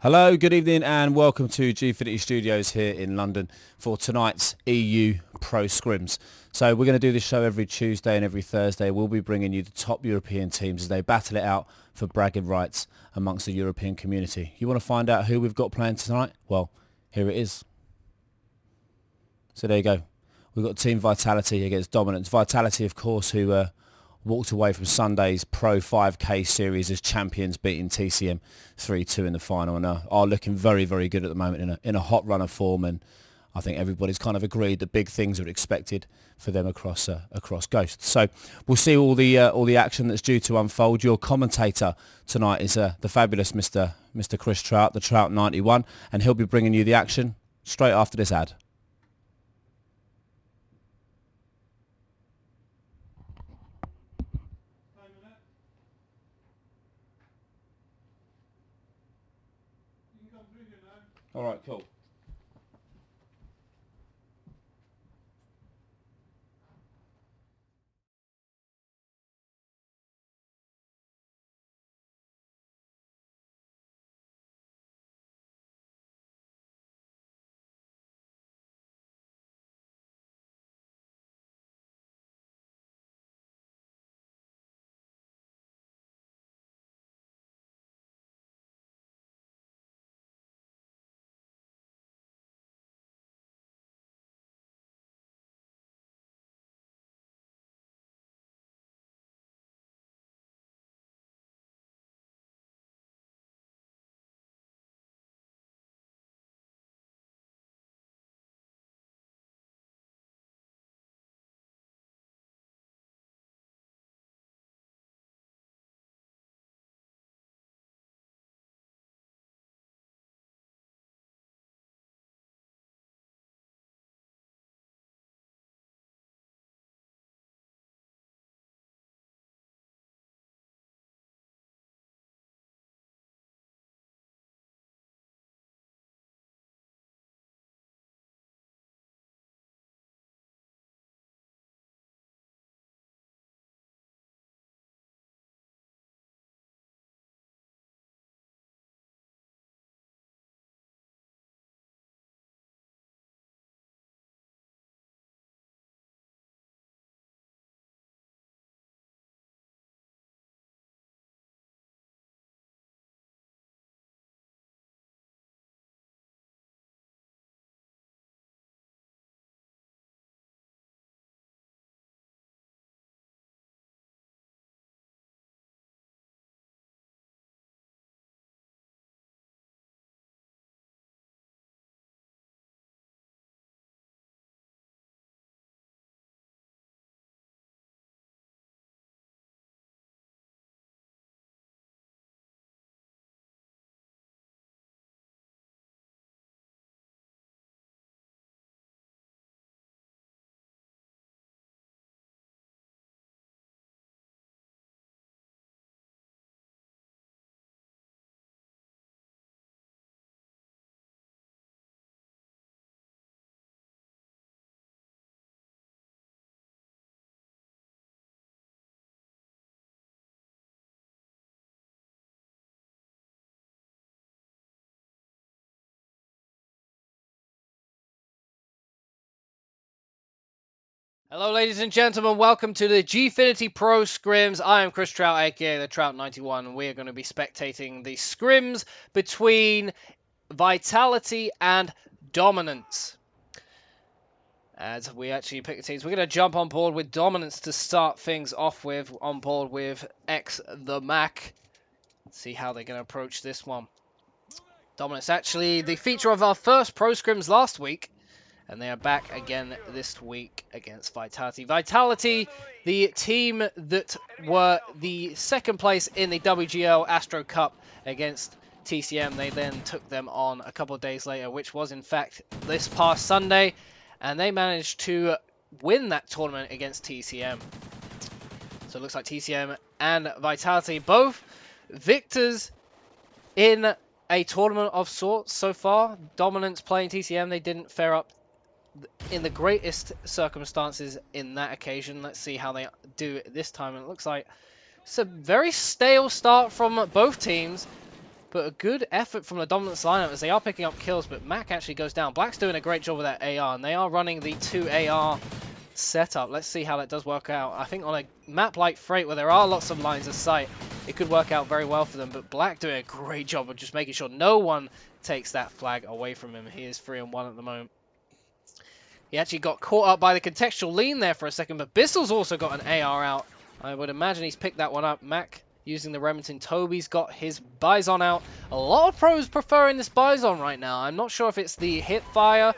Hello, good evening and welcome to Gfinity Studios here in London for tonight's EU Pro Scrims. So we're going to do this show every Tuesday and every Thursday. We'll be bringing you the top European teams as they battle it out for bragging rights amongst the European community. You want to find out who we've got playing tonight? Well, here it is. So there you go. We've got Team Vitality against Dominance. Vitality, of course, who walked away from Sunday's Pro 5K series as champions, beating TCM 3-2 in the final, and are looking very, very good at the moment in a hot run of form. And I think everybody's kind of agreed that big things are expected for them across Ghost. So we'll see all the action that's due to unfold. Your commentator tonight is the fabulous Mr. Chris Trout, the Trout 91, and he'll be bringing you the action straight after this ad. All right, cool. Hello, ladies and gentlemen. Welcome to the Gfinity Pro Scrims. I am Chris Trout, aka the Trout 91, and we are going to be spectating the scrims between Vitality and Dominance. As we actually pick the teams, we're going to jump on board with Dominance to start things off with. On board with X the Mac. See how they're going to approach this one. Dominance actually the feature of our first Pro Scrims last week. And they are back again this week against Vitality. Vitality, the team that were the second place in the WGL Astro Cup against TCM. They then took them on a couple of days later, which was in fact this past Sunday. And they managed to win that tournament against TCM. So it looks like TCM and Vitality both victors in a tournament of sorts so far. Dominance playing TCM, they didn't fare up in the greatest circumstances in that occasion. Let's see how they do it this time. And it looks like it's a very stale start from both teams. But a good effort from the Dominance lineup as they are picking up kills, but Mac actually goes down. Black's doing a great job with that AR, and they are running the 2 AR setup. Let's see how that does work out. I think on a map like Freight, where there are lots of lines of sight, it could work out very well for them. But Black doing a great job of just making sure no one takes that flag away from him. He is 3-1 at the moment. He actually got caught up by the contextual lean there for a second, but Bissell's also got an AR out. I would imagine he's picked that one up. Mac using the Remington. Toby's got his Bison out. A lot of pros preferring this Bison right now. I'm not sure if it's the hip fire,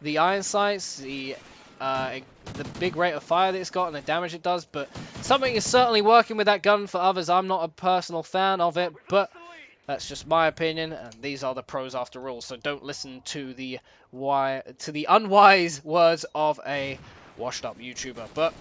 the iron sights, the big rate of fire that it's got and the damage it does, but something is certainly working with that gun for others. I'm not a personal fan of it, but that's just my opinion, and these are the pros after all, so don't listen to the unwise words of a washed-up YouTuber. But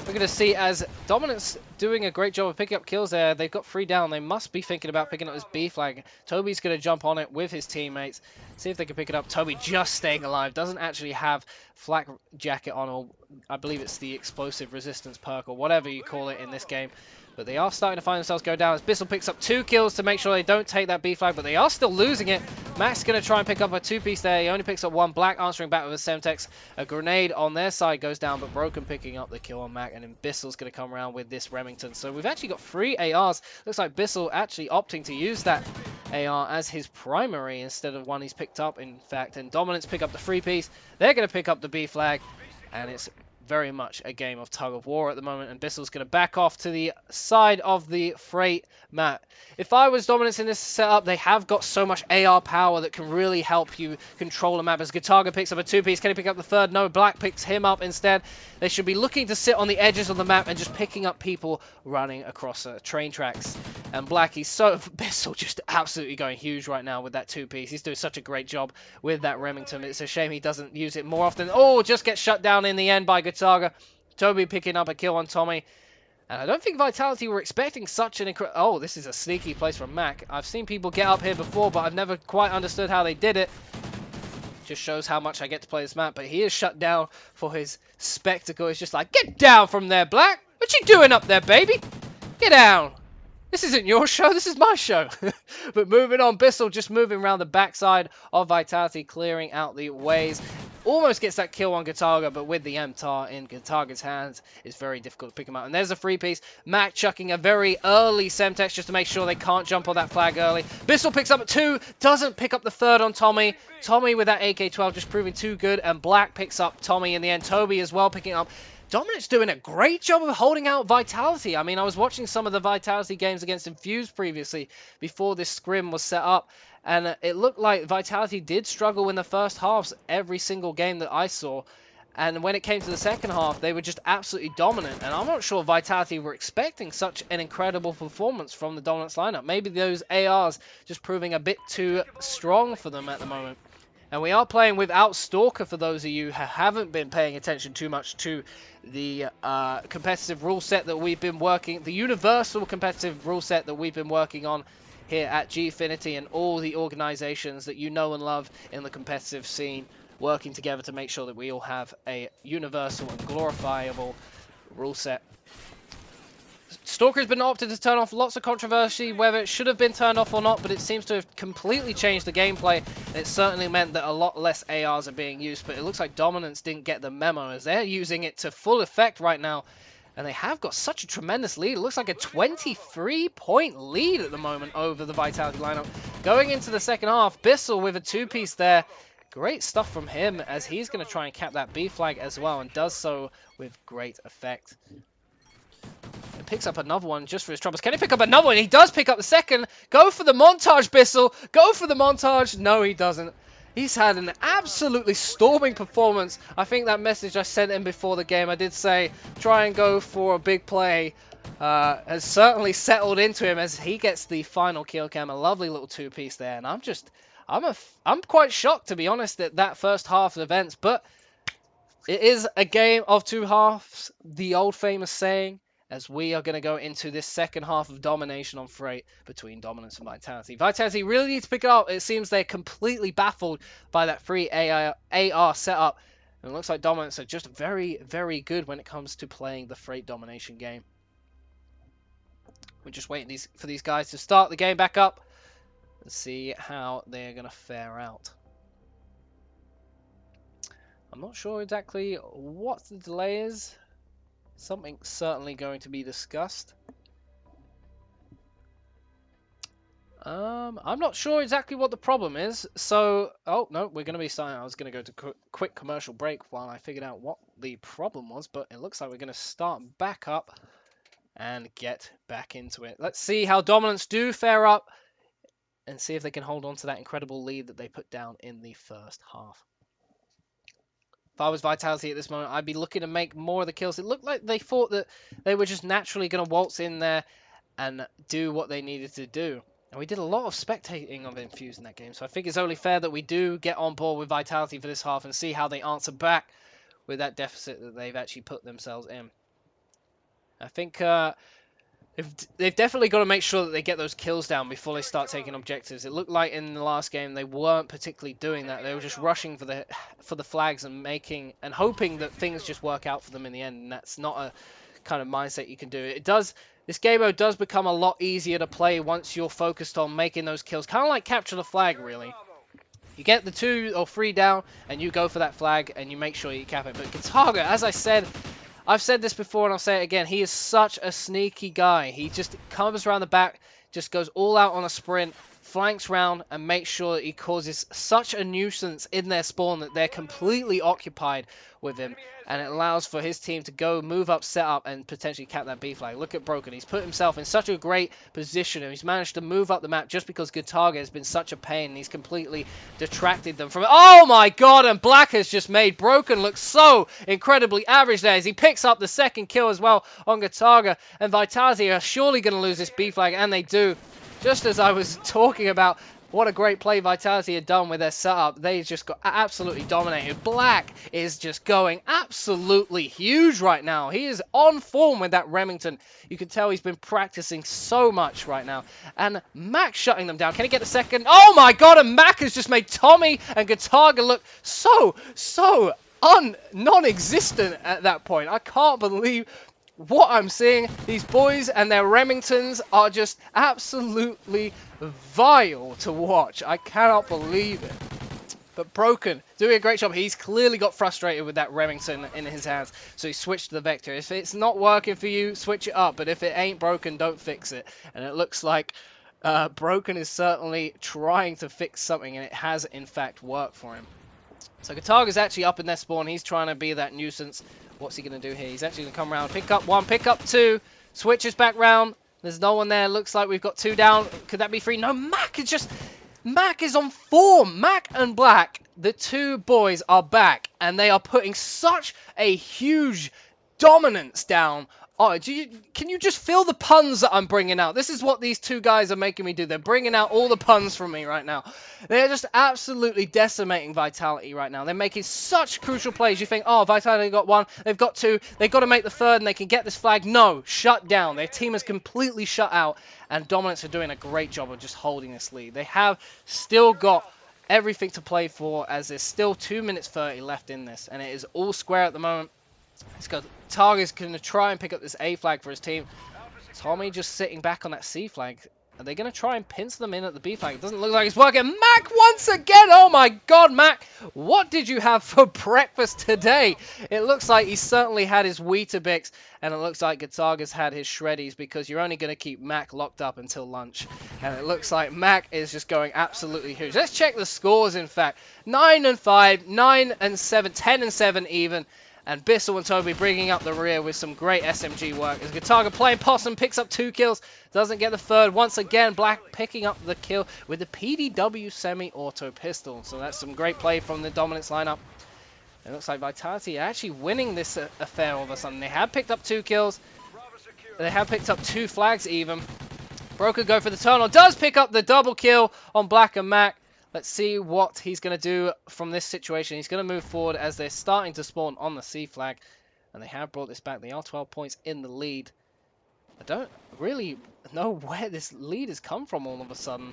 we're going to see as Dominance doing a great job of picking up kills there. They've got 3 down. They must be thinking about picking up this B flag. Toby's going to jump on it with his teammates. See if they can pick it up. Toby just staying alive. Doesn't actually have flak jacket on, or I believe it's the explosive resistance perk or whatever you call it in this game. But they are starting to find themselves go down as Bissell picks up 2 kills to make sure they don't take that B flag, but they are still losing it. Mac's going to try and pick up a 2-piece there. He only picks up 1. Black answering back with a Semtex. A grenade on their side goes down, but Broken picking up the kill on Mac, and then Bissell's going to come around with this Remington. So we've actually got 3 ARs. Looks like Bissell actually opting to use that AR as his primary instead of one he's picked up, in fact. And Dominance pick up the 3-piece. They're going to pick up the B flag, and it's very much a game of tug of war at the moment, and Bissell's going to back off to the side of the Freight map. If I was Dominance in this setup, they have got so much AR power that can really help you control a map. As Gataga picks up a 2-piece, can he pick up the 3rd? No, Black picks him up instead. They should be looking to sit on the edges of the map and just picking up people running across train tracks. And Black, Bissell just absolutely going huge right now with that 2-piece. He's doing such a great job with that Remington. It's a shame he doesn't use it more often. Oh, just gets shut down in the end by Gataga. Toby picking up a kill on Tommy. And I don't think Vitality were expecting such an incredible... Oh, this is a sneaky place from Mac. I've seen people get up here before, but I've never quite understood how they did it. Just shows how much I get to play this map. But he is shut down for his spectacle. It's just like, get down from there, Black. What you doing up there, baby? Get down. This isn't your show, this is my show. But moving on, Bissell just moving around the backside of Vitality, clearing out the ways. Almost gets that kill on Gataga, but with the MTAR in Gataga's hands, it's very difficult to pick him up. And there's a 3-piece. Mac chucking a very early Semtex just to make sure they can't jump on that flag early. Bissell picks up 2, doesn't pick up the 3rd on Tommy. Tommy with that AK-12 just proving too good, and Black picks up Tommy in the end. Toby as well picking up. Dominance doing a great job of holding out Vitality. I mean, I was watching some of the Vitality games against Infused previously before this scrim was set up, and it looked like Vitality did struggle in the first halves every single game that I saw. And when it came to the second half, they were just absolutely dominant. And I'm not sure Vitality were expecting such an incredible performance from the Dominance lineup. Maybe those ARs just proving a bit too strong for them at the moment. And we are playing without Stalker for those of you who haven't been paying attention too much to the competitive rule set that we've been working, the universal competitive rule set that we've been working on here at Gfinity and all the organizations that you know and love in the competitive scene, working together to make sure that we all have a universal and glorifiable rule set. Stalker has been opted to turn off. Lots of controversy whether it should have been turned off or not, but it seems to have completely changed the gameplay. It certainly meant that a lot less ARs are being used, but it looks like Dominance didn't get the memo as they're using it to full effect right now. And they have got such a tremendous lead. It looks like a 23-point lead at the moment over the Vitality lineup. Going into the second half, Bissell with a 2-piece there. Great stuff from him as he's going to try and cap that B flag as well, and does so with great effect. It picks up another one just for his troubles. Can he pick up another one? He does pick up the second. Go for the montage, Bissell. Go for the montage. No, he doesn't. He's had an absolutely storming performance. I think that message I sent him before the game, I did say, try and go for a big play, has certainly settled into him as he gets the final kill cam. A lovely little 2-piece there. And I'm quite shocked, to be honest, at that first half of events. But it is a game of 2 halves, the old famous saying, as we are going to go into this second half of domination on Freight between Dominance and Vitality. Vitality really need to pick it up. It seems they're completely baffled by that free AR setup. And it looks like Dominance are just very, very good when it comes to playing the Freight domination game. We're just waiting for these guys to start the game back up. Let's see how they're going to fare out. I'm not sure exactly what the delay is. Something certainly going to be discussed. I'm not sure exactly what the problem is. So, oh no, we're going to be starting. I was going to go to quick commercial break while I figured out what the problem was, but it looks like we're going to start back up and get back into it. Let's see how Dominance do fare up and see if they can hold on to that incredible lead that they put down in the first half. If I was Vitality at this moment, I'd be looking to make more of the kills. It looked like they thought that they were just naturally going to waltz in there and do what they needed to do. And we did a lot of spectating of Infuse in that game, so I think it's only fair that we do get on board with Vitality for this half and see how they answer back with that deficit that they've actually put themselves in. I think they've definitely got to make sure that they get those kills down before they start taking objectives. It looked like in the last game they weren't particularly doing that. They were just rushing for the flags and hoping that things just work out for them in the end, and that's not a kind of mindset you can do. This game mode does become a lot easier to play once you're focused on making those kills. Kind of like capture the flag, really. You get the 2 or 3 down, and you go for that flag, and you make sure you cap it. But Gataga, as I said, I've said this before, and I'll say it again, he is such a sneaky guy. He just comes around the back, just goes all out on a sprint, flanks round, and makes sure that he causes such a nuisance in their spawn that they're completely occupied with him. And it allows for his team to go, move up, set up, and potentially cap that B flag. Look at Broken. He's put himself in such a great position, and he's managed to move up the map just because Gataga has been such a pain, and he's completely detracted them from it. Oh my god, and Black has just made Broken look so incredibly average there as he picks up the second kill as well on Gataga. And Vitality are surely going to lose this B flag, and they do. Just as I was talking about what a great play Vitality had done with their setup, they just got absolutely dominated. Black is just going absolutely huge right now. He is on form with that Remington. You can tell he's been practicing so much right now. And Mac shutting them down. Can he get the second? Oh my god, and Mac has just made Tommy and Gataga look so non-existent at that point. I can't believe what I'm seeing. These boys and their Remingtons are just absolutely vile to watch. I cannot believe it. But Broken doing a great job. He's clearly got frustrated with that Remington in his hands, so he switched to the Vector. If it's not working for you, switch it up, but if it ain't broken, don't fix it. And it looks like Broken is certainly trying to fix something, and it has in fact worked for him. So Gataga's actually up in their spawn. He's trying to be that nuisance. What's he going to do here? He's actually going to come around, pick up 1, pick up 2, switches back round. There's no one there. Looks like we've got 2 down. Could that be 3? No, Mac is on form. Mac and Black, the 2 boys, are back, and they are putting such a huge dominance down. Oh, can you just feel the puns that I'm bringing out? This is what these 2 guys are making me do. They're bringing out all the puns from me right now. They're just absolutely decimating Vitality right now. They're making such crucial plays. You think, oh, Vitality got 1, they've got 2, they've got to make the 3rd, and they can get this flag. No, shut down. Their team is completely shut out, and Dominance are doing a great job of just holding this lead. They have still got everything to play for, as there's still 2 minutes 30 left in this, and it is all square at the moment. Let's go. Target's going to try and pick up this A flag for his team. Tommy just sitting back on that C flag. Are they going to try and pinch them in at the B flag? It doesn't look like it's working. Mac once again. Oh my god, Mac. What did you have for breakfast today? It looks like he certainly had his Weetabix, and it looks like Gataga's had his Shreddies, because you're only going to keep Mac locked up until lunch. And it looks like Mac is just going absolutely huge. Let's check the scores, in fact. 9 and 5, 9 and 7, 10 and 7 even. And Bissell and Toby bringing up the rear with some great SMG work. As Gataga playing Possum, picks up 2 kills, doesn't get the 3rd. Once again, Black picking up the kill with the PDW semi-auto pistol. So that's some great play from the Dominance lineup. It looks like Vitality are actually winning this affair all of a sudden. They have picked up 2 kills. They have picked up 2 flags even. Broker go for the tunnel. Does pick up the double kill on Black and Mac. Let's see what he's going to do from this situation. He's going to move forward as they're starting to spawn on the C flag. And they have brought this back. They are 12 points in the lead. I don't really know where this lead has come from all of a sudden.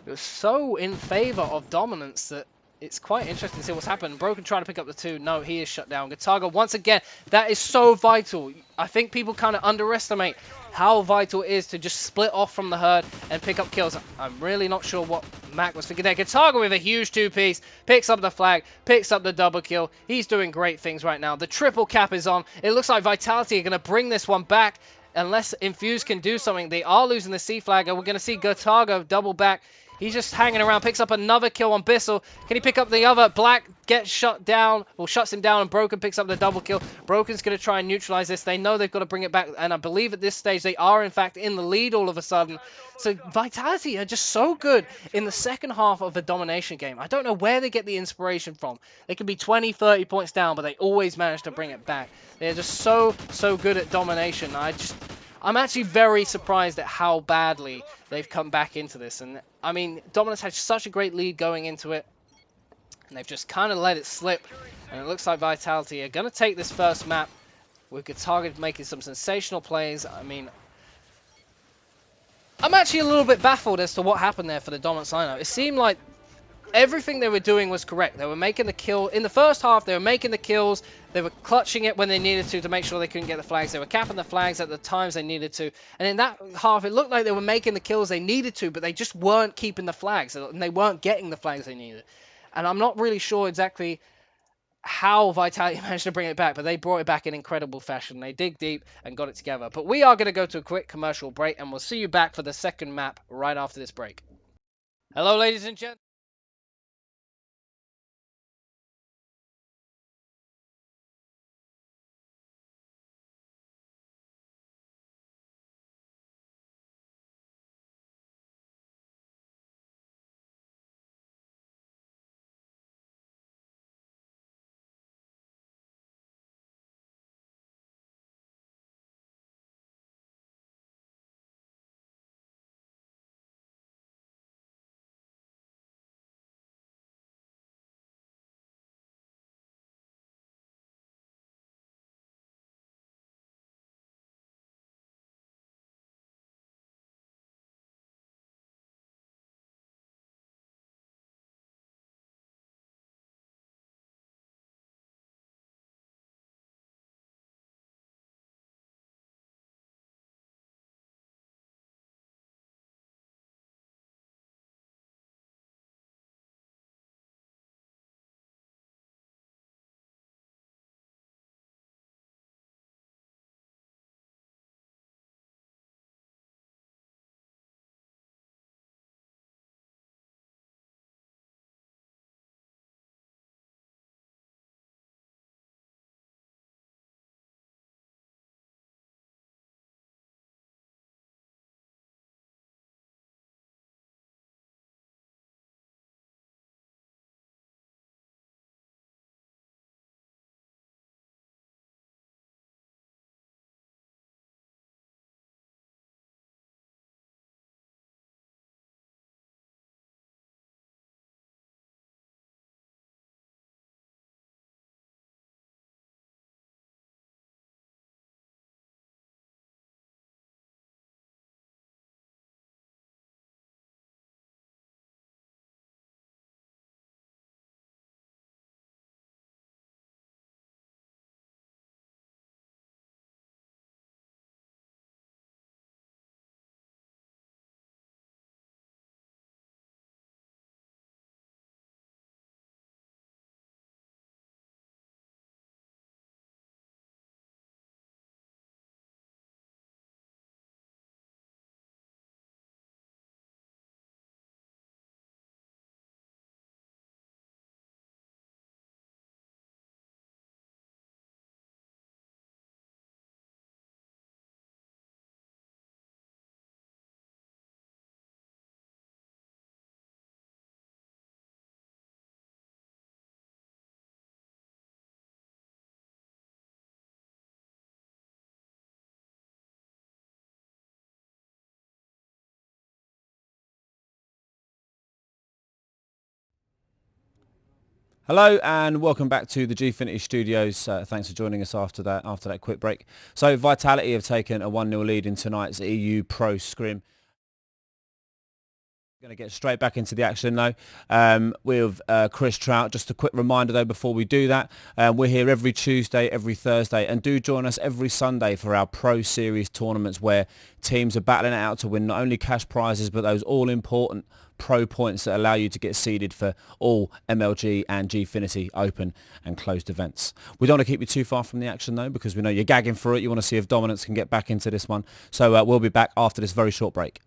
It was so in favor of Dominance that it's quite interesting to see what's happened. Broken trying to pick up the 2. No, he is shut down. Gataga, once again, that is so vital. I think people kind of underestimate how vital it is to just split off from the herd and pick up kills. I'm really not sure what Mac was thinking there. Gataga with a huge 2-piece, picks up the flag, picks up the double kill. He's doing great things right now. The triple cap is on. It looks like Vitality are going to bring this one back. Unless Infuse can do something, they are losing the C flag, and we're going to see Gataga double back. He's just hanging around, picks up another kill on Bissell. Can he pick up the other? Black gets shut down, or shuts him down, and Broken picks up the double kill. Broken's going to try and neutralize this. They know they've got to bring it back, and I believe at this stage they are, in fact, in the lead all of a sudden. So Vitality are just so good in the second half of a domination game. I don't know where they get the inspiration from. They can be 20, 30 points down, but they always manage to bring it back. They're just so good at domination. I'm actually very surprised at how badly they've come back into this. And I mean, Dominus had such a great lead going into it, and they've just kind of let it slip. And it looks like Vitality are going to take this first map with Gataga making some sensational plays. I mean, I'm actually a little bit baffled as to what happened there for the Dominus lineup. It seemed like everything they were doing was correct. They were making the kill. In the first half, they were making the kills. They were clutching it when they needed to make sure they couldn't get the flags. They were capping the flags at the times they needed to. And in that half, it looked like they were making the kills they needed to, but they just weren't keeping the flags. And they weren't getting the flags they needed. And I'm not really sure exactly how Vitality managed to bring it back, but they brought it back in incredible fashion. They dig deep and got it together. But we are going to go to a quick commercial break, and we'll see you back for the second map right after this break. Hello, ladies and gentlemen. Hello and welcome back to the Gfinity Studios. Thanks for joining us after that quick break. So Vitality have taken a 1-0 lead in tonight's EU Pro Scrim. Going to get straight back into the action though with Chris Trout. Just a quick reminder though before we do that, we're here every Tuesday, every Thursday, and do join us every Sunday for our Pro Series tournaments where teams are battling it out to win not only cash prizes but those all-important pro points that allow you to get seeded for all MLG and Gfinity open and closed events. We don't want to keep you too far from the action though because we know you're gagging for it. You want to see if Dominance can get back into this one. So we'll be back after this very short break.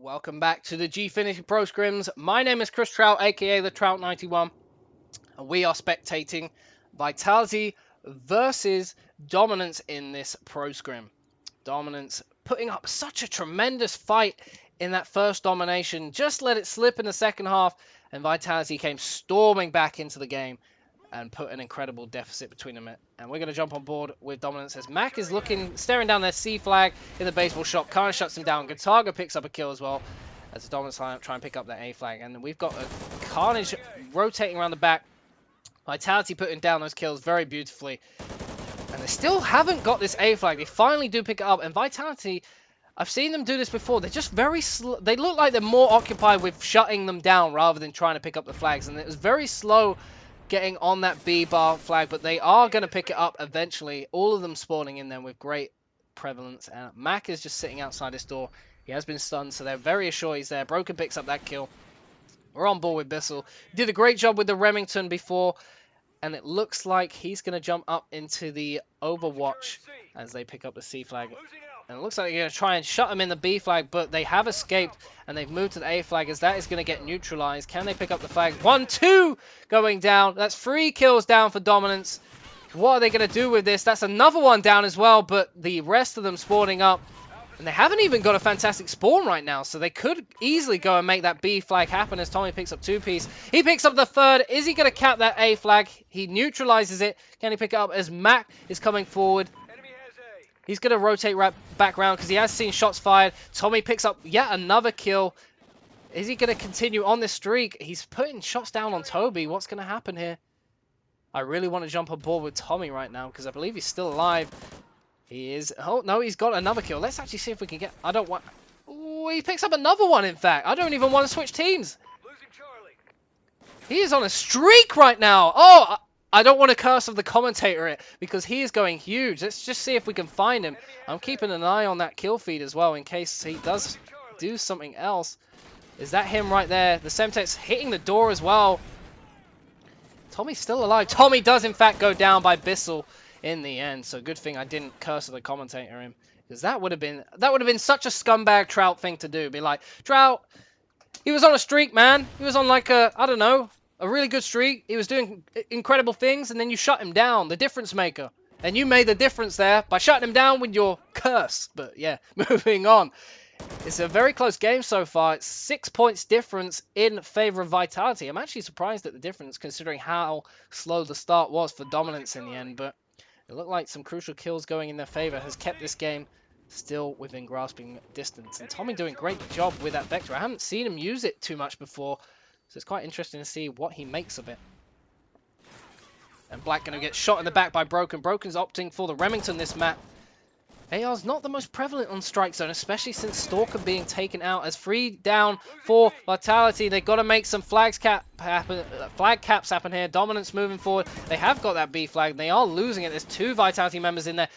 Welcome back to the Gfinity Pro Scrims. My name is Chris Trout, aka the Trout91, and we are spectating Vitality versus Dominance in this Pro Scrim. Dominance putting up such a tremendous fight in that first domination, just let it slip in the second half, and Vitality came storming back into the game and put an incredible deficit between them. And we're going to jump on board with Dominance as Mac is staring down their C flag in the baseball shot, kind of shuts him down. Gataga picks up a kill as well as the Dominance lineup try and pick up that A flag. And then we've got a Carnage rotating around the back. Vitality putting down those kills very beautifully. And they still haven't got this A flag. They finally do pick it up. And Vitality, I've seen them do this before. They're just very slow. They look like they're more occupied with shutting them down rather than trying to pick up the flags. And it was very slow getting on that B bar flag, but they are going to pick it up eventually. All of them spawning in there with great prevalence. And Mac is just sitting outside his door. He has been stunned, so they're very assured he's there. Broken picks up that kill. We're on board with Bissell. Did a great job with the Remington before, and it looks like he's going to jump up into the Overwatch as they pick up the C flag. And it looks like they're going to try and shut them in the B flag, but they have escaped, and they've moved to the A flag as that is going to get neutralized. Can they pick up the flag? 1-2 going down. That's 3 kills down for Dominance. What are they going to do with this? That's another one down as well, but the rest of them spawning up. And they haven't even got a fantastic spawn right now, so they could easily go and make that B flag happen as Tommy picks up 2-piece. He picks up the third. Is he going to cap that A flag? He neutralizes it. Can he pick it up as Mac is coming forward? He's going to rotate right back around because he has seen shots fired. Tommy picks up yet another kill. Is he going to continue on this streak? He's putting shots down on Toby. What's going to happen here? I really want to jump on board with Tommy right now because I believe he's still alive. He is. Oh, no, he's got another kill. Let's actually see if we can get... I don't want... Oh, he picks up another one, in fact. I don't even want to switch teams. He is on a streak right now. Oh, I don't want to curse of the commentator it because he is going huge. Let's just see if we can find him. I'm keeping an eye on that kill feed as well in case he does do something else. Is that him right there? The Semtex hitting the door as well. Tommy's still alive. Tommy does, in fact, go down by Bissell in the end. So good thing I didn't curse the commentator him, because that would have been such a scumbag Trout thing to do. Be like, Trout, he was on a streak, man. He was on like a, I don't know, a really good streak. He was doing incredible things, and then you shut him down, the difference maker. And you made the difference there by shutting him down with your curse. But yeah, moving on. It's a very close game so far. It's 6 points difference in favor of Vitality. I'm actually surprised at the difference considering how slow the start was for Dominance in the end. But it looked like some crucial kills going in their favor has kept this game still within grasping distance. And Tommy doing a great job with that Vector. I haven't seen him use it too much before, so it's quite interesting to see what he makes of it. And Black going to get shot in the back by Broken. Broken's opting for the Remington this map. AR's not the most prevalent on Strike Zone, especially since Stalker being taken out as 3 down for Vitality. They've got to make some flag caps happen here. Dominance moving forward. They have got that B flag. They are losing it. There's 2 Vitality members in there.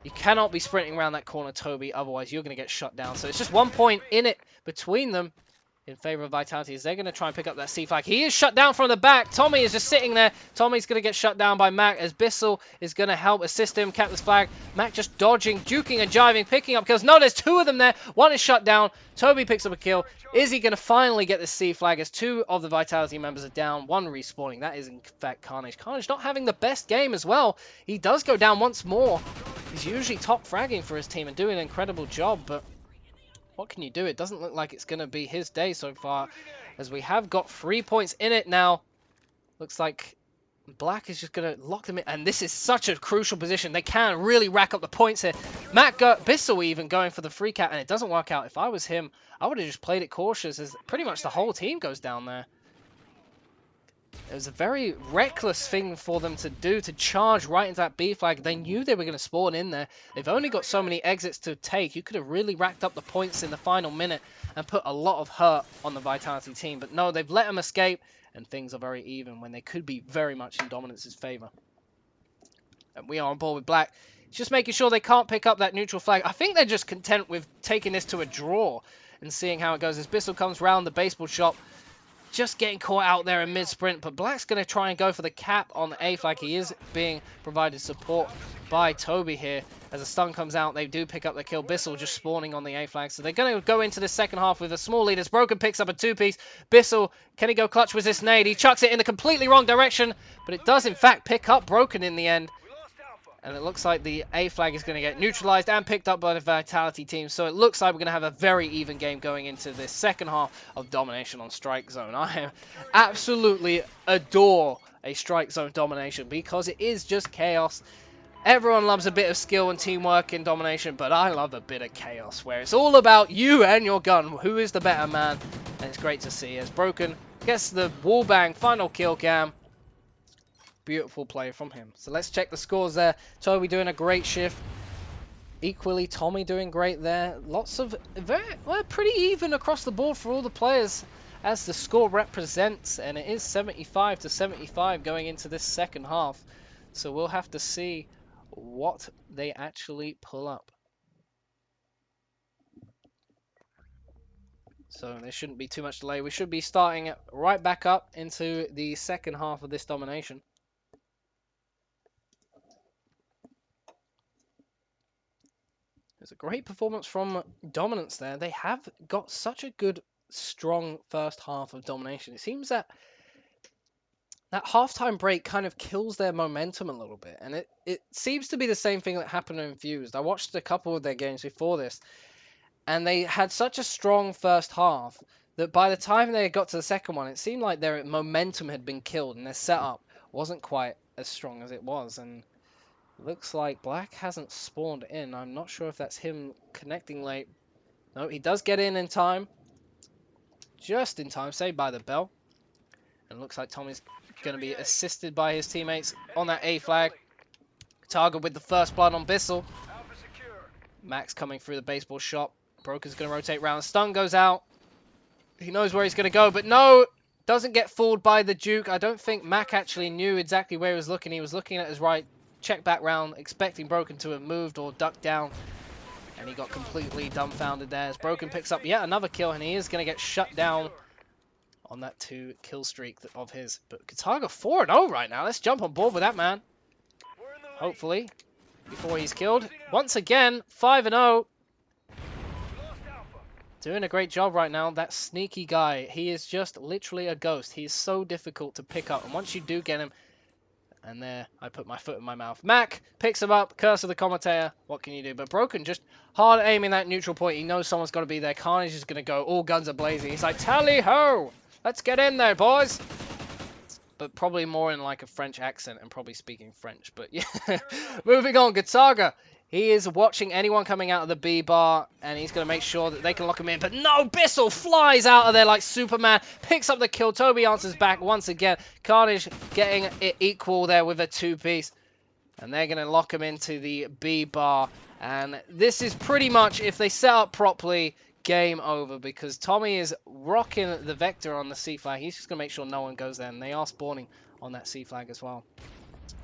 You cannot be sprinting around that corner, Toby, otherwise you're going to get shut down. So it's just 1 point in it between them in favor of Vitality as they're going to try and pick up that C flag. He is shut down from the back. Tommy is just sitting there. Tommy's going to get shut down by Mac as Bissell is going to help assist him, cap this flag. Mac just dodging, juking and jiving, picking up kills. No, there's 2 of them there. 1 is shut down. Toby picks up a kill. Is he going to finally get the C flag as 2 of the Vitality members are down, 1 respawning? That is in fact Carnage. Carnage not having the best game as well. He does go down once more. He's usually top fragging for his team and doing an incredible job, but what can you do? It doesn't look like it's going to be his day so far, as we have got 3 points in it now. Looks like Black is just going to lock them in, and this is such a crucial position. They can really rack up the points here. Bissell even going for the free cat, and it doesn't work out. If I was him, I would have just played it cautious, as pretty much the whole team goes down there. It was a very reckless thing for them to do, to charge right into that B flag. They knew they were going to spawn in there. They've only got so many exits to take. You could have really racked up the points in the final minute and put a lot of hurt on the Vitality team. But no, they've let them escape, and things are very even when they could be very much in Dominance's favor. And we are on board with Black. Just making sure they can't pick up that neutral flag. I think they're just content with taking this to a draw and seeing how it goes. As Bissell comes round the baseball shop, just getting caught out there in mid-sprint, but Black's going to try and go for the cap on the A flag. He is being provided support by Toby here. As a stun comes out, they do pick up the kill. Bissell just spawning on the A flag, so they're going to go into the second half with a small lead as Broken picks up a 2-piece. Bissell, can he go clutch with this nade? He chucks it in the completely wrong direction, but it does in fact pick up Broken in the end. And it looks like the A flag is going to get neutralized and picked up by the Vitality team. So it looks like we're going to have a very even game going into this second half of domination on Strike Zone. I absolutely adore a Strike Zone domination because it is just chaos. Everyone loves a bit of skill and teamwork in domination, but I love a bit of chaos where it's all about you and your gun. Who is the better man? And it's great to see as Broken gets the wall bang final kill cam. Beautiful play from him. So let's check the scores there. Toby doing a great shift. Equally, Tommy doing great there. Lots of pretty even across the board for all the players as the score represents. And it is 75-75 going into this second half. So we'll have to see what they actually pull up. So there shouldn't be too much delay. We should be starting right back up into the second half of this domination. There's a great performance from Dominance there. They have got such a good, strong first half of domination. It seems that that halftime break kind of kills their momentum a little bit. And it seems to be the same thing that happened in Infused. I watched a couple of their games before this, and they had such a strong first half that by the time they got to the second one, it seemed like their momentum had been killed and their setup wasn't quite as strong as it was. And looks like Black hasn't spawned in. I'm not sure if that's him connecting late. No, he does get in time. Just in time, saved by the bell. And looks like Tommy's going to be assisted by his teammates on that A flag. Target with the first blood on Bissell. Max coming through the baseball shop. Broken's going to rotate round. Stun goes out. He knows where he's going to go, but no, doesn't get fooled by the Duke. I don't think Mac actually knew exactly where he was looking. He was looking at his right, check back round, expecting Broken to have moved or ducked down, and he got completely dumbfounded there as Broken picks up yet another kill, and he is going to get shut down on that 2-kill streak of his. But Kataga 4-0 right now. Let's jump on board with that man. Hopefully, before he's killed. Once again, 5-0. Doing a great job right now. That sneaky guy, he is just literally a ghost. He is so difficult to pick up. And once you do get him, and there, I put my foot in my mouth. Mac picks him up. Curse of the commentator. What can you do? But Broken just hard aiming that neutral point. He knows someone's got to be there. Carnage is going to go. All guns are blazing. He's like, tally-ho! Let's get in there, boys! But probably more in like a French accent and probably speaking French. But yeah, moving on. Gataga. He is watching anyone coming out of the B bar, and he's going to make sure that they can lock him in. But no, Bissell flies out of there like Superman, picks up the kill. Toby answers back once again. Carnage getting it equal there with a 2-piece. And they're going to lock him into the B bar. And this is pretty much, if they set up properly, game over. Because Tommy is rocking the Vector on the C flag. He's just going to make sure no one goes there. And they are spawning on that C flag as well.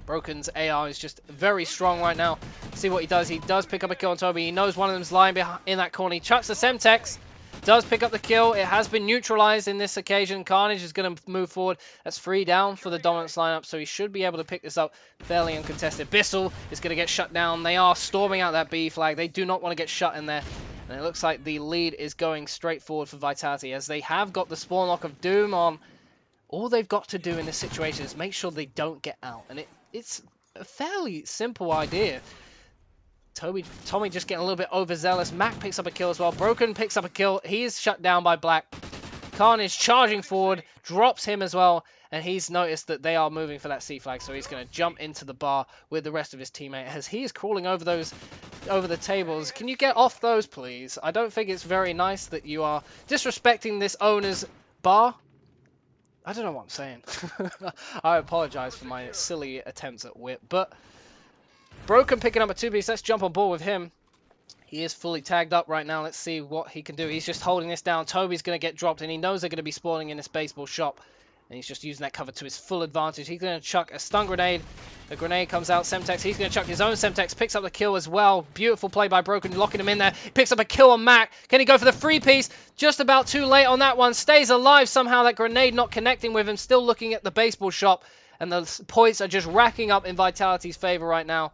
Broken's AR is just very strong right now. See what he does. He does pick up a kill on Toby. He knows one of them's lying behind in that corner. He chucks the Semtex. Does pick up the kill. It has been neutralized in this occasion. Carnage is going to move forward. That's 3 down for the Dominance lineup, so he should be able to pick this up fairly uncontested. Bissell is going to get shut down. They are storming out that B flag. They do not want to get shut in there. And it looks like the lead is going straight forward for Vitality as they have got the spawn lock of Doom on. All they've got to do in this situation is make sure they don't get out. And it's a fairly simple idea. Tommy just getting a little bit overzealous. Mac picks up a kill as well. Broken picks up a kill. He is shut down by Black. Carnage charging forward, drops him as well, and he's noticed that they are moving for that C flag, so he's going to jump into the bar with the rest of his teammate as he is crawling over the tables. Can you get off those, please? I don't think it's very nice that you are disrespecting this owner's bar. I don't know what I'm saying. I apologize for my silly attempts at wit, but Broken picking up a 2-piece. Let's jump on board with him. He is fully tagged up right now. Let's see what he can do. He's just holding this down. Toby's going to get dropped, and he knows they're going to be spawning in this baseball shop. And he's just using that cover to his full advantage. He's going to chuck a stun grenade. The grenade comes out. Semtex, he's going to chuck his own Semtex. Picks up the kill as well. Beautiful play by Broken, locking him in there. Picks up a kill on Mac. Can he go for the 3-piece? Just about too late on that one. Stays alive somehow. That grenade not connecting with him. Still looking at the baseball shop. And the points are just racking up in Vitality's favor right now.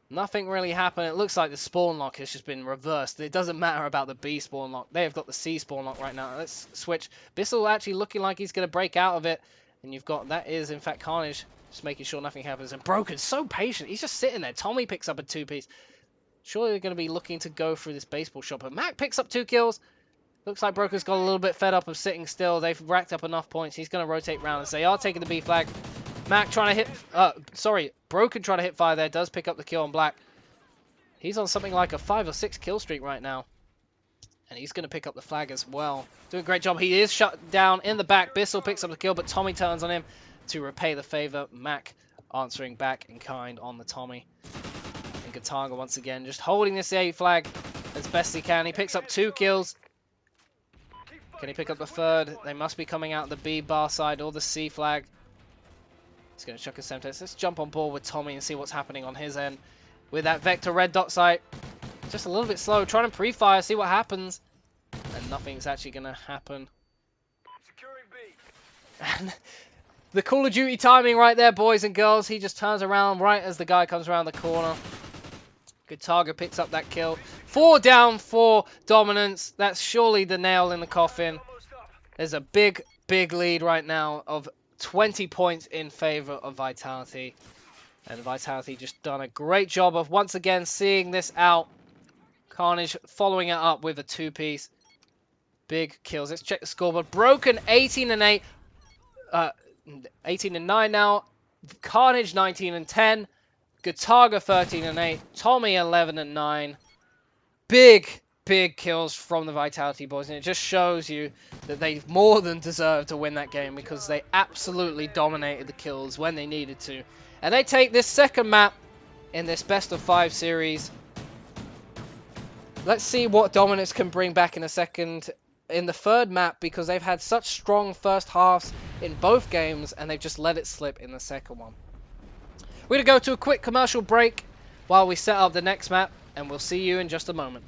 Nothing really happened. It looks like the spawn lock has just been reversed. It doesn't matter about the B spawn lock. They have got the C spawn lock right now. Let's switch. Bissell actually looking like he's going to break out of it. And you've got, that is in fact Carnage, just making sure nothing happens. And Broken, so patient. He's just sitting there. Tommy picks up a 2-piece. Surely they're going to be looking to go through this baseball shop. But Mac picks up 2 kills. Looks like Broken's got a little bit fed up of sitting still. They've racked up enough points. He's going to rotate round as they are taking the B flag. Mac trying to hit, Broken trying to hit fire there. Does pick up the kill on Black. He's on something like a 5 or 6 kill streak right now. And he's going to pick up the flag as well. Doing a great job. He is shut down in the back. Bissell picks up the kill, but Tommy turns on him to repay the favor. Mac answering back in kind on the Tommy. And Gataga once again just holding this A flag as best he can. He picks up 2 kills. Can he pick up the 3rd? They must be coming out the B bar side or the C flag. He's going to chuck a Semtex. Let's jump on board with Tommy and see what's happening on his end. With that Vector red dot sight. Just a little bit slow. Trying to pre-fire, see what happens. And nothing's actually going to happen. Securing B. And the Call of Duty timing right there, boys and girls. He just turns around right as the guy comes around the corner. Gataga picks up that kill. 4 down for Dominance. That's surely the nail in the coffin. There's a big, big lead right now of 20 points in favor of Vitality. And Vitality just done a great job of once again seeing this out. Carnage following it up with a 2-piece. Big kills. Let's check the scoreboard. Broken 18-8. 18-9 now. Carnage 19-10. Gataga 13-8. Tommy 11-9. Big, big kills from the Vitality boys. And it just shows you that they more than deserve to win that game because they absolutely dominated the kills when they needed to. And they take this second map in this best of 5 series Let's see what Dominance can bring back in the third map, because they've had such strong first halves in both games and they've just let it slip in the second one. We're going to go to a quick commercial break while we set up the next map, and we'll see you in just a moment.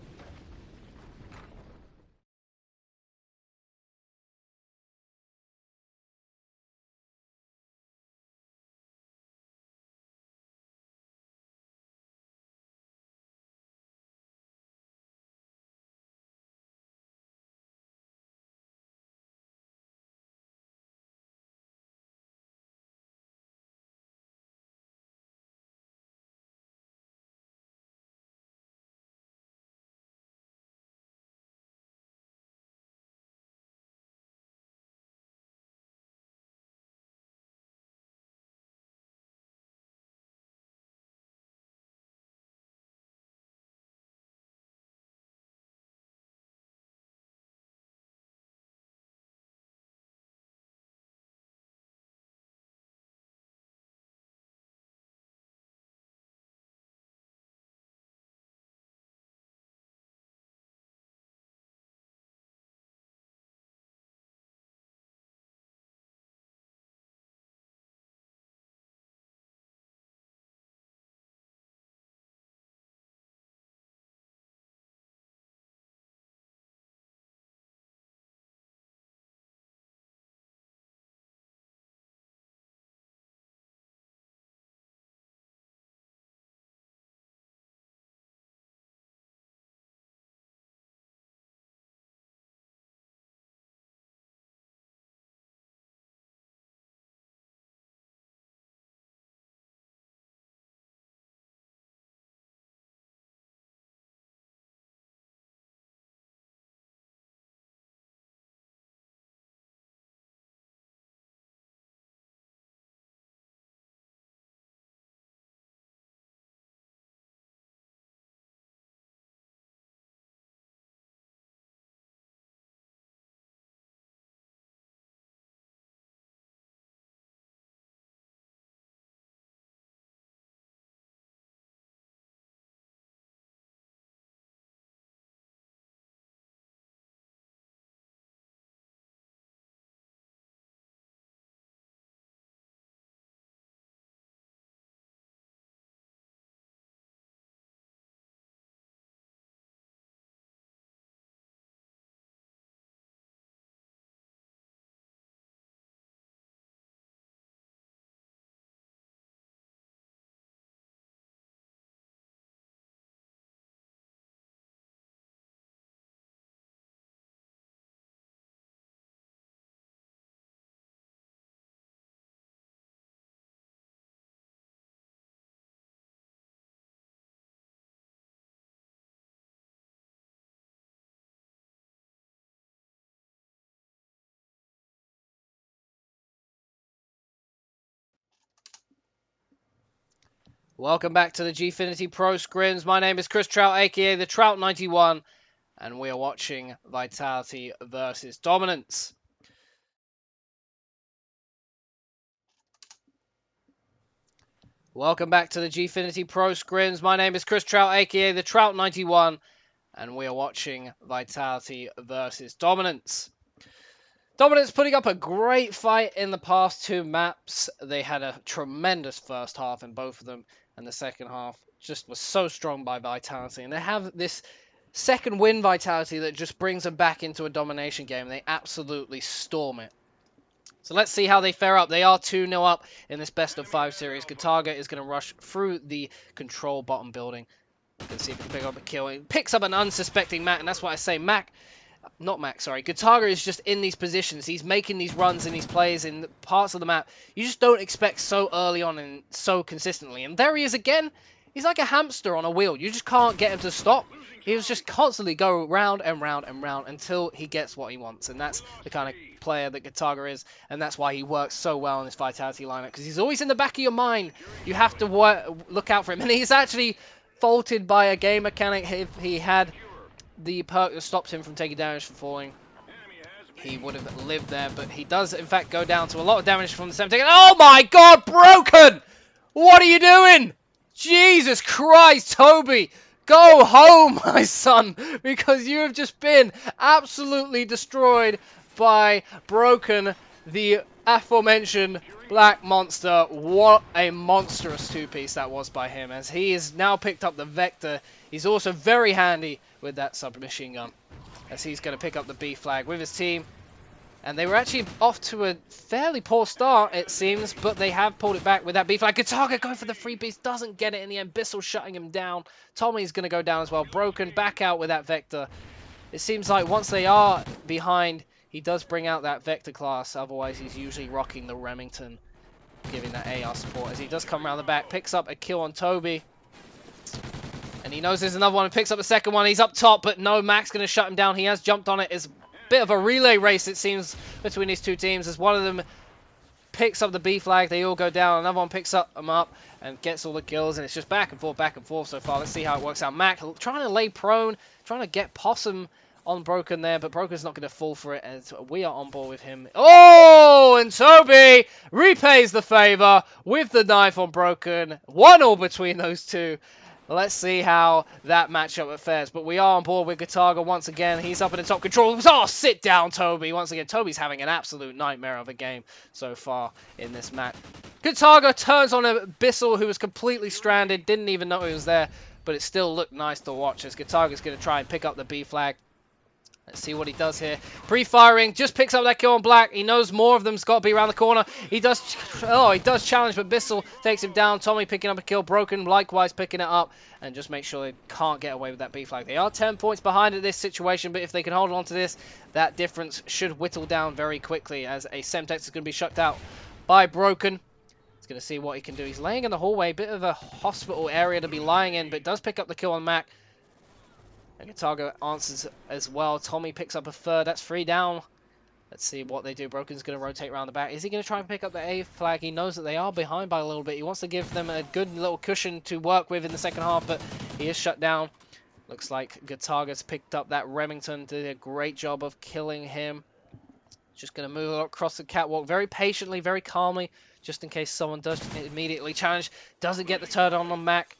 Welcome back to the Gfinity Pro Scrims. My name is Chris Trout, aka the Trout91, and we are watching Vitality versus Dominance. Welcome back to the Gfinity Pro Scrims. My name is Chris Trout, aka the Trout91, and we are watching Vitality versus Dominance. Dominance putting up a great fight in the past two maps. They had a tremendous first half in both of them, and the second half just was so strong by Vitality. And they have this second win Vitality that just brings them back into a domination game. They absolutely storm it. So let's see how they fare up. They are 2-0 up in this best of 5 series. Gataga is going to rush through the control bottom building. You can see if he can pick up a kill. He picks up an unsuspecting Mac, and that's why I say Gataga is just in these positions. He's making these runs and these plays in parts of the map you just don't expect so early on and so consistently. And there he is again. He's like a hamster on a wheel. You just can't get him to stop. He'll just constantly go round and round and round until he gets what he wants. And that's the kind of player that Gataga is. And that's why he works so well in this Vitality lineup. Because he's always in the back of your mind. You have to look out for him. And he's actually faulted by a game mechanic. If he had the perk that stops him from taking damage from falling, he would have lived there. But he does, in fact, go down to a lot of damage from the 17. Oh my god, Broken! What are you doing? Jesus Christ, Toby! Go home, my son, because you have just been absolutely destroyed by Broken, the aforementioned Black Monster. What a monstrous two-piece that was by him, as he has now picked up the Vector. He's also very handy with that submachine gun, as he's going to pick up the B flag with his team. And they were actually off to a fairly poor start, it seems, but they have pulled it back with that B flag. Gataga going for the free piece, doesn't get it in the end. Bissell shutting him down. Tommy's going to go down as well. Broken back out with that Vector. It seems like once they are behind, he does bring out that Vector class. Otherwise, he's usually rocking the Remington, giving that AR support. As he does come around the back, picks up a kill on Toby. And he knows there's another one and picks up the second one. He's up top, but no, Mac's going to shut him down. He has jumped on it. It's bit of a relay race, it seems, between these two teams, as one of them picks up the B flag. They all go down. Another one picks them up and gets all the kills, and it's just back and forth so far. Let's see how it works out. Mac trying to lay prone, trying to get Possum on Broken there, but Broken's not going to fall for it, as we are on board with him. Oh, and Toby repays the favor with the knife on Broken. 1-1 between those two. Let's see how that matchup fares. But we are on board with Gataga once again. He's up in the top control. Oh, sit down, Toby. Once again, Toby's having an absolute nightmare of a game so far in this match. Gataga turns on a Bissell who was completely stranded. Didn't even know he was there. But it still looked nice to watch, as Gataga's going to try and pick up the B flag. Let's see what he does here. Pre-firing, just picks up that kill on Black. He knows more of them's got to be around the corner. He does challenge, but Bissell takes him down. Tommy picking up a kill. Broken, likewise picking it up. And just make sure they can't get away with that B flag. They are 10 points behind at this situation, but if they can hold on to this, that difference should whittle down very quickly, as a Semtex is going to be shut out by Broken. He's going to see what he can do. He's laying in the hallway. Bit of a hospital area to be lying in, but does pick up the kill on Mac. And Gataga answers as well. Tommy picks up a third. That's 3 down. Let's see what they do. Broken's going to rotate around the back. Is he going to try and pick up the A flag? He knows that they are behind by a little bit. He wants to give them a good little cushion to work with in the second half, but he is shut down. Looks like Gataga's picked up that Remington. Did a great job of killing him. Just going to move across the catwalk very patiently, very calmly, just in case someone does immediately challenge. Doesn't get the turn on Mac.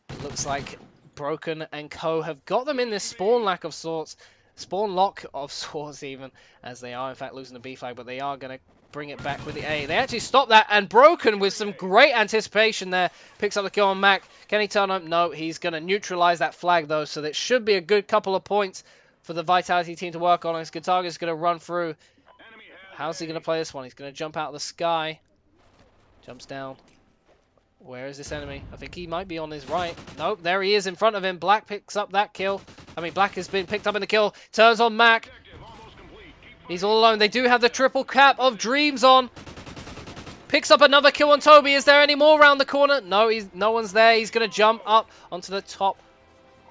It looks like Broken and Co have got them in this spawn lock of sorts, even, as they are in fact losing the B flag, but they are going to bring it back with the A. They actually stop that, and Broken with some great anticipation there picks up the kill on Mac. Can he turn up? No, he's going to neutralize that flag though, so that should be a good couple of points for the Vitality team to work on. As Gataga's going to run through. How's he going to play this one? He's going to jump out of the sky, jumps down. Where is this enemy? I think he might be on his right. Nope, there he is in front of him. Black picks up that kill. Black has been picked up in the kill. Turns on Mac. He's all alone. They do have the triple cap of Dreams on. Picks up another kill on Toby. Is there any more around the corner? No, no one's there. He's going to jump up onto the top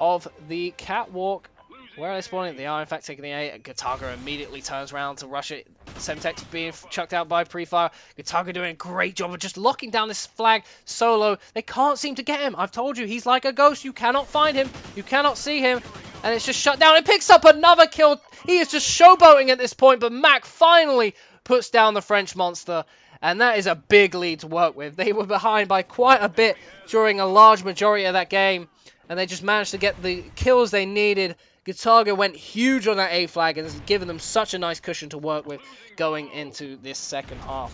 of the catwalk. Where are they spawning? They are, in fact, taking the A. Gataga immediately turns around to rush it. Semtex being chucked out by pre-fire. Gataga doing a great job of just locking down this flag solo. They can't seem to get him. I've told you, he's like a ghost. You cannot find him. You cannot see him. And it's just shut down. It picks up another kill. He is just showboating at this point. But Mac finally puts down the French monster. And that is a big lead to work with. They were behind by quite a bit during a large majority of that game. And they just managed to get the kills they needed. Gataga went huge on that A flag and has given them such a nice cushion to work with going into this second half.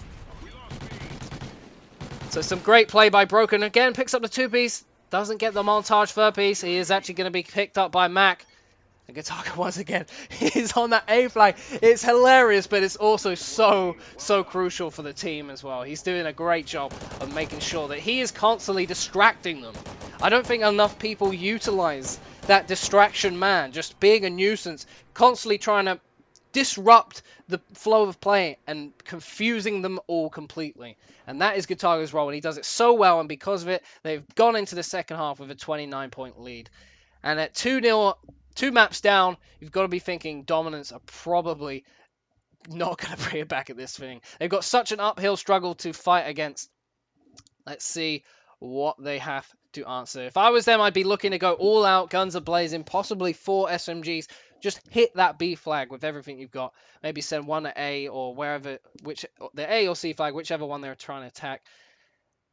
So some great play by Broken. Again, picks up the 2-piece. Doesn't get the montage 3rd-piece. He is actually going to be picked up by Mac. And Gataga once again is on that A flag. It's hilarious, but it's also so crucial for the team as well. He's doing a great job of making sure that he is constantly distracting them. I don't think enough people utilize that distraction man, just being a nuisance, constantly trying to disrupt the flow of play and confusing them all completely. And that is Gataga's role, and he does it so well, and because of it, they've gone into the second half with a 29-point lead. And at 2-0, 2 maps down, you've got to be thinking dominance are probably not going to bring it back at this thing. They've got such an uphill struggle to fight against. Let's see what they have to answer. If I was them, I'd be looking to go all out, guns a-blazing, possibly 4 SMGs. Just hit that B flag with everything you've got. Maybe send one to A or wherever, the A or C flag, whichever one they're trying to attack.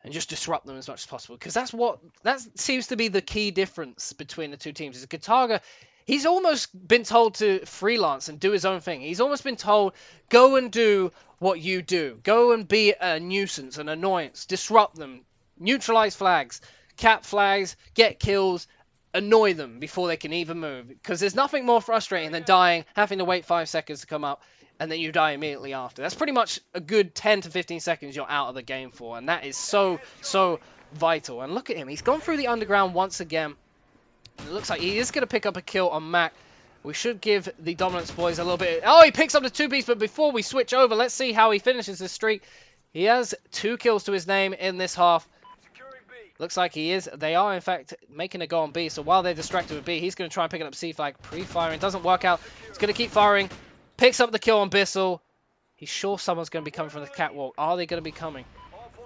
and just disrupt them as much as possible. Because that seems to be the key difference between the two teams. Is Gataga, he's almost been told to freelance and do his own thing. He's almost been told, go and do what you do. Go and be a nuisance, an annoyance, disrupt them, neutralize flags, cap flags, get kills, annoy them before they can even move. Because there's nothing more frustrating than dying, having to wait 5 seconds to come up, and then you die immediately after. That's pretty much a good 10 to 15 seconds you're out of the game for, and that is so vital. And look at him. He's gone through the underground once again. It looks like he is going to pick up a kill on Mac. We should give the Dominance boys a little bit... Oh, he picks up the 2-piece, but before we switch over, let's see how he finishes this streak. He has 2 kills to his name in this half. Securing B. Looks like he is. They are, in fact, making a go on B. So while they're distracted with B, he's going to try and pick it up C flag. Pre-firing. Doesn't work out. He's going to keep firing. Picks up the kill on Bissell. He's sure someone's going to be coming from the catwalk. Are they going to be coming?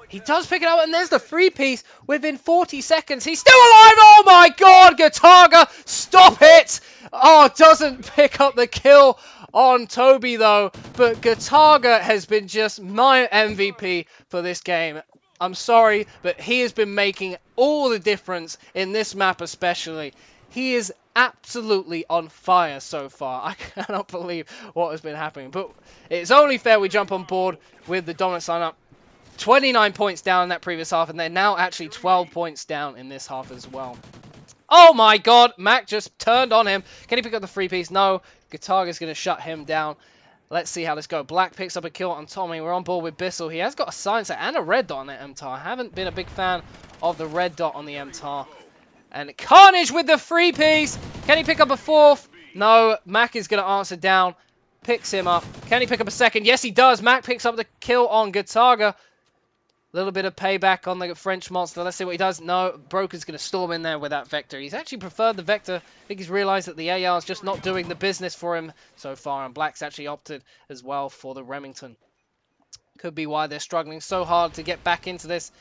He does pick it up, and there's the 3-piece within 40 seconds. He's still alive! Oh my god, Gataga! Stop it! Oh, doesn't pick up the kill on Toby, though. But Gataga has been just my MVP for this game. I'm sorry, but he has been making all the difference in this map especially. He is absolutely on fire so far. I cannot believe what has been happening. But it's only fair we jump on board with the Dominance lineup. 29 points down in that previous half, and they're now actually 12 points down in this half as well. Oh my god, Mac just turned on him. Can he pick up the 3-piece? No. Gataga's going to shut him down. Let's see how this goes. Black picks up a kill on Tommy. We're on board with Bissell. He has got a silencer and a red dot on that MTAR. I haven't been a big fan of the red dot on the MTAR. And Carnage with the 3-piece. Can he pick up a 4th? No. Mac is going to answer down. Picks him up. Can he pick up a 2nd? Yes, he does. Mac picks up the kill on Gataga. A little bit of payback on the French monster. Let's see what he does. No, Broker's going to storm in there with that Vector. He's actually preferred the Vector. I think he's realized that the AR is just not doing the business for him so far. And Black's actually opted as well for the Remington. Could be why they're struggling so hard to get back into this.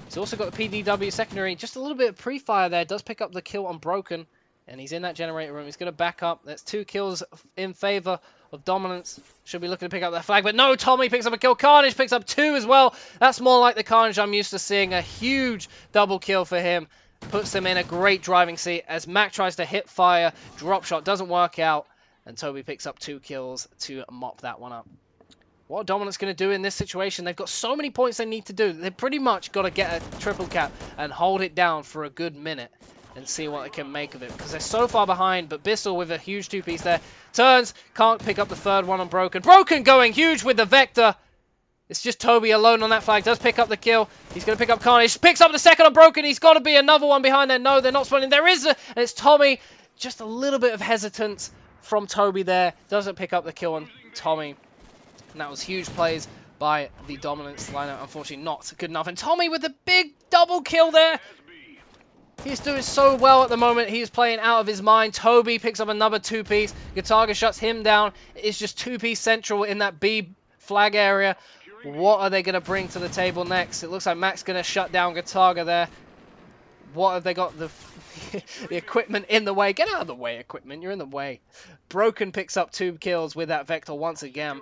He's also got the PDW secondary. Just a little bit of pre-fire there. Does pick up the kill on Broken. And he's in that generator room. He's going to back up. That's 2 kills in favor of Dominance. Should be looking to pick up that flag. But no, Tommy picks up a kill. Carnage picks up 2 as well. That's more like the Carnage I'm used to seeing. A huge double kill for him. Puts them in a great driving seat as Mac tries to hit fire. Drop shot doesn't work out. And Toby picks up 2 kills to mop that one up. What are Dominance going to do in this situation? They've got so many points they need to do. They've pretty much got to get a triple cap and hold it down for a good minute and see what they can make of it, because they're so far behind. But Bissell with a huge 2-piece there. Turns, can't pick up the 3rd one on Broken. Broken going huge with the Vector. It's just Toby alone on that flag. Does pick up the kill. He's going to pick up Carnage. Picks up the 2nd on Broken. He's got to be another one behind there. No, they're not spawning. There is, and it's Tommy. Just a little bit of hesitance from Toby there. Doesn't pick up the kill on Tommy. And that was huge plays by the Dominance lineup. Unfortunately, not good enough. And Tommy with the big double kill there. He's doing so well at the moment. He's playing out of his mind. Toby picks up another 2-piece. Gataga shuts him down. It's just 2-piece central in that B flag area. What are they going to bring to the table next? It looks like Mac's going to shut down Gataga there. What have they got? The equipment in the way. Get out of the way, equipment. You're in the way. Broken picks up 2 kills with that Vector once again.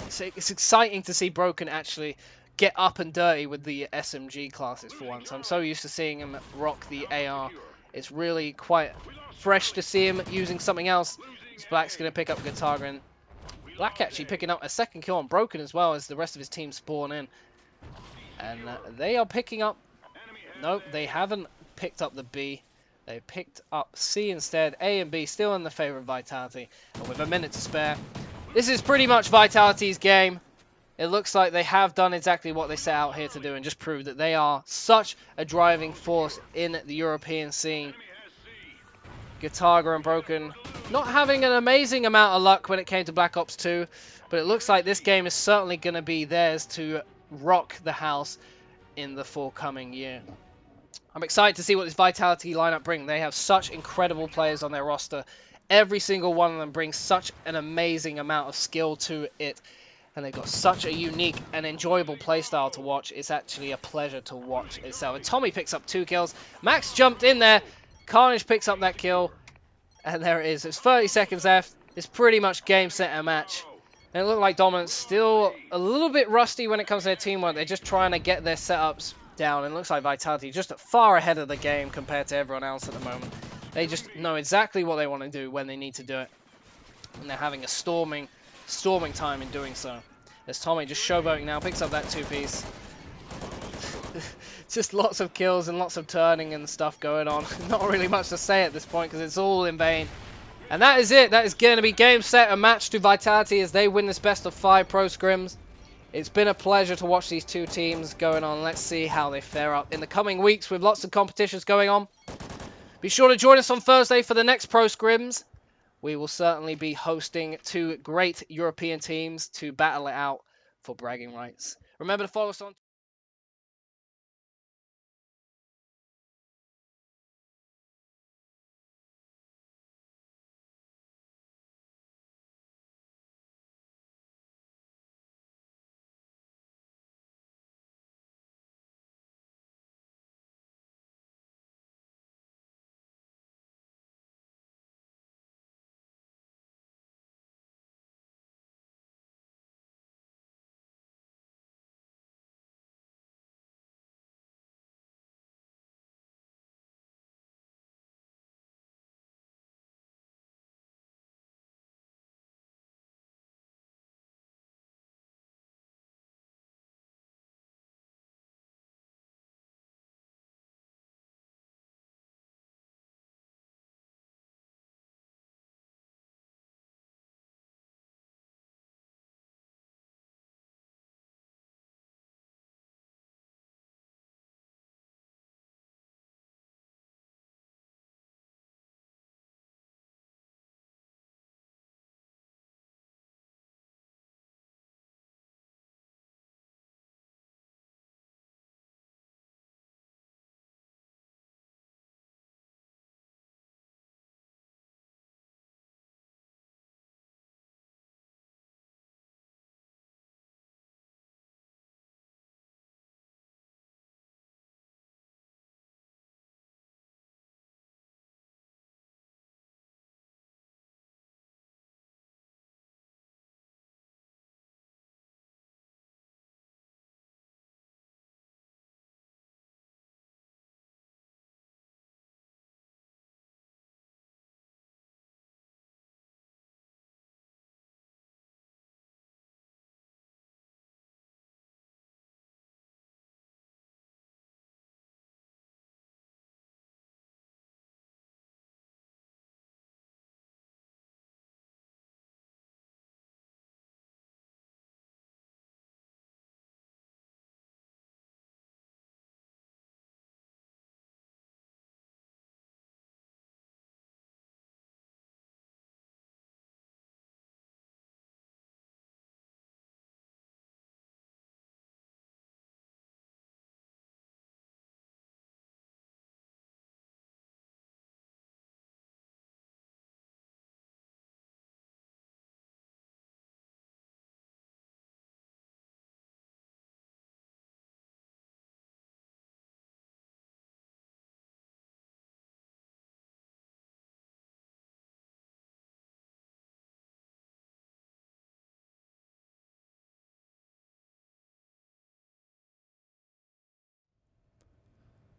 It's exciting to see Broken actually get up and dirty with the SMG classes for once. I'm so used to seeing him rock the AR. It's really quite fresh to see him using something else. So Black's going to pick up Gataga, and Black actually picking up a 2nd kill on Broken as well as the rest of his team spawn in. And they are picking up... Nope, they haven't picked up the B. They picked up C instead. A and B still in the favor of Vitality. And with a minute to spare, this is pretty much Vitality's game. It looks like they have done exactly what they set out here to do and just proved that they are such a driving force in the European scene. Gataga and Broken not having an amazing amount of luck when it came to Black Ops 2, but it looks like this game is certainly going to be theirs to rock the house in the forthcoming year. I'm excited to see what this Vitality lineup brings. They have such incredible players on their roster. Every single one of them brings such an amazing amount of skill to it. And they've got such a unique and enjoyable playstyle to watch. It's actually a pleasure to watch itself. And Tommy picks up 2 kills. Max jumped in there. Carnage picks up that kill. And there it is. There's 30 seconds left. It's pretty much game, set, and match. And it looked like Dominant's still a little bit rusty when it comes to their teamwork. They're just trying to get their setups down. And it looks like Vitality just far ahead of the game compared to everyone else at the moment. They just know exactly what they want to do when they need to do it. And they're having a storming time in doing so. As Tommy just showboating now, picks up that 2-piece. Just lots of kills and lots of turning and stuff going on. Not really much to say at this point because it's all in vain. And that is it. That is going to be game, set, and match to Vitality as they win this best of 5 pro scrims. It's been a pleasure to watch these two teams going on. Let's see how they fare up in the coming weeks with lots of competitions going on. Be sure to join us on Thursday for the next pro scrims. We will certainly be hosting 2 great European teams to battle it out for bragging rights. Remember to follow us on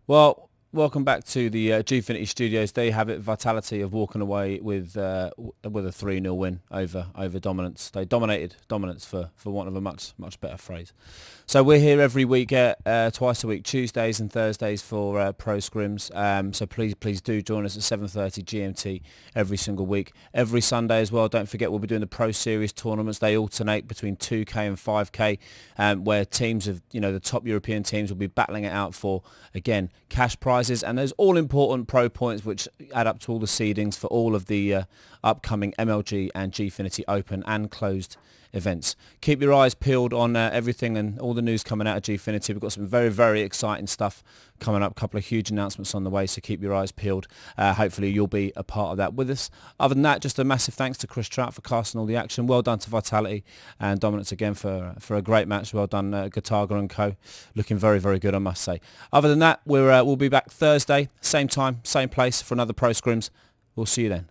Well, welcome back to the Gfinity Studios. There you have it. Vitality of walking away with a 3-0 win over Dominance. They dominated Dominance for want of a much better phrase. So we're here every week, twice a week, Tuesdays and Thursdays for pro scrims. So please do join us at 7:30 GMT every single week. Every Sunday as well. Don't forget we'll be doing the Pro Series tournaments. They alternate between 2K and 5K, where teams of the top European teams will be battling it out for, again, cash prizes, and there's all important pro points which add up to all the seedings for all of the upcoming MLG and Gfinity Open and closed events. Keep your eyes peeled on everything and all the news coming out of Gfinity. We've got some very exciting stuff coming up, a couple of huge announcements on the way, so keep your eyes peeled. Hopefully you'll be a part of that with us. Other than that, just a massive thanks to Chris Trout for casting all the action. Well done to Vitality and Dominance again for a great match. Well done, Gataga and co. Looking very good, I must say. Other than that, we'll be back Thursday, same time, same place for another Pro Scrims. We'll see you then.